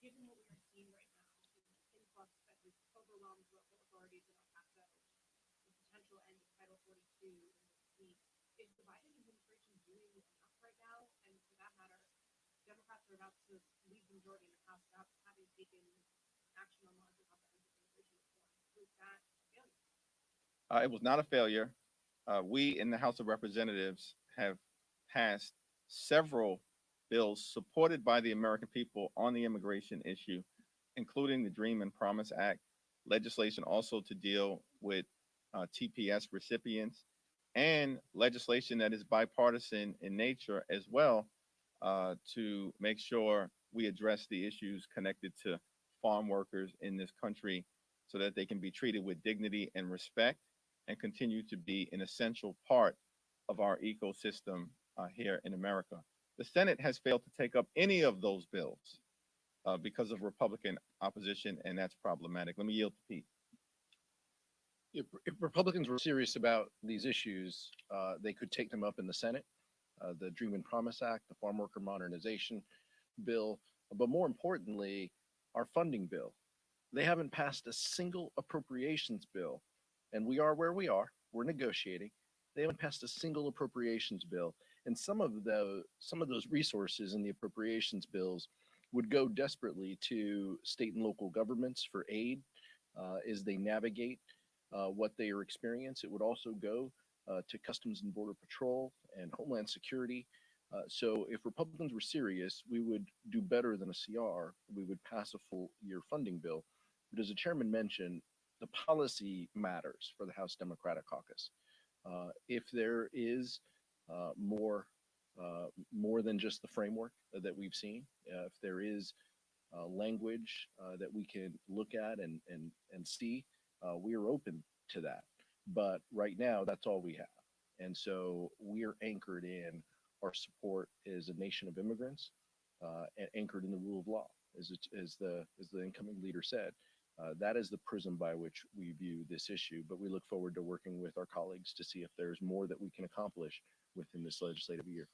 given what we are seeing right now, the influx that has overwhelmed local authorities in El Paso, the potential end of Title 42 in this week, is the Biden administration doing enough right now? And for that matter, Democrats are about to lead the majority in the House without having taken action on larger comprehensive immigration reform. Was that a failure? It was not a failure. We in the House of Representatives have passed several bills supported by the American people on the immigration issue, including the Dream and Promise Act, legislation also to deal with TPS recipients, and legislation that is bipartisan in nature as well, to make sure we address the issues connected to farm workers in this country so that they can be treated with dignity and respect and continue to be an essential part of our ecosystem here in America. The Senate has failed to take up any of those bills because of Republican opposition, and that's problematic. Let me yield to Pete. If Republicans were serious about these issues, they could take them up in the Senate. The Dream and Promise Act, the Farm Worker Modernization Bill, but more importantly, our funding bill. They haven't passed a single appropriations bill, and we are where we are. We're negotiating. They haven't passed a single appropriations bill, and some of those resources in the appropriations bills would go desperately to state and local governments for aid as they navigate what they are experiencing. It would also go to Customs and Border Patrol and Homeland Security. So if Republicans were serious, we would do better than a CR. We would pass a full year funding bill. But as the chairman mentioned, the policy matters for the House Democratic Caucus. If there is more than just the framework that we've seen, if there is language that we can look at and see, we are open to that. But right now, that's all we have. And so we are anchored in our support as a nation of immigrants, and anchored in the rule of law, as the incoming leader said. That is the prism by which we view this issue, but we look forward to working with our colleagues to see if there's more that we can accomplish within this legislative year.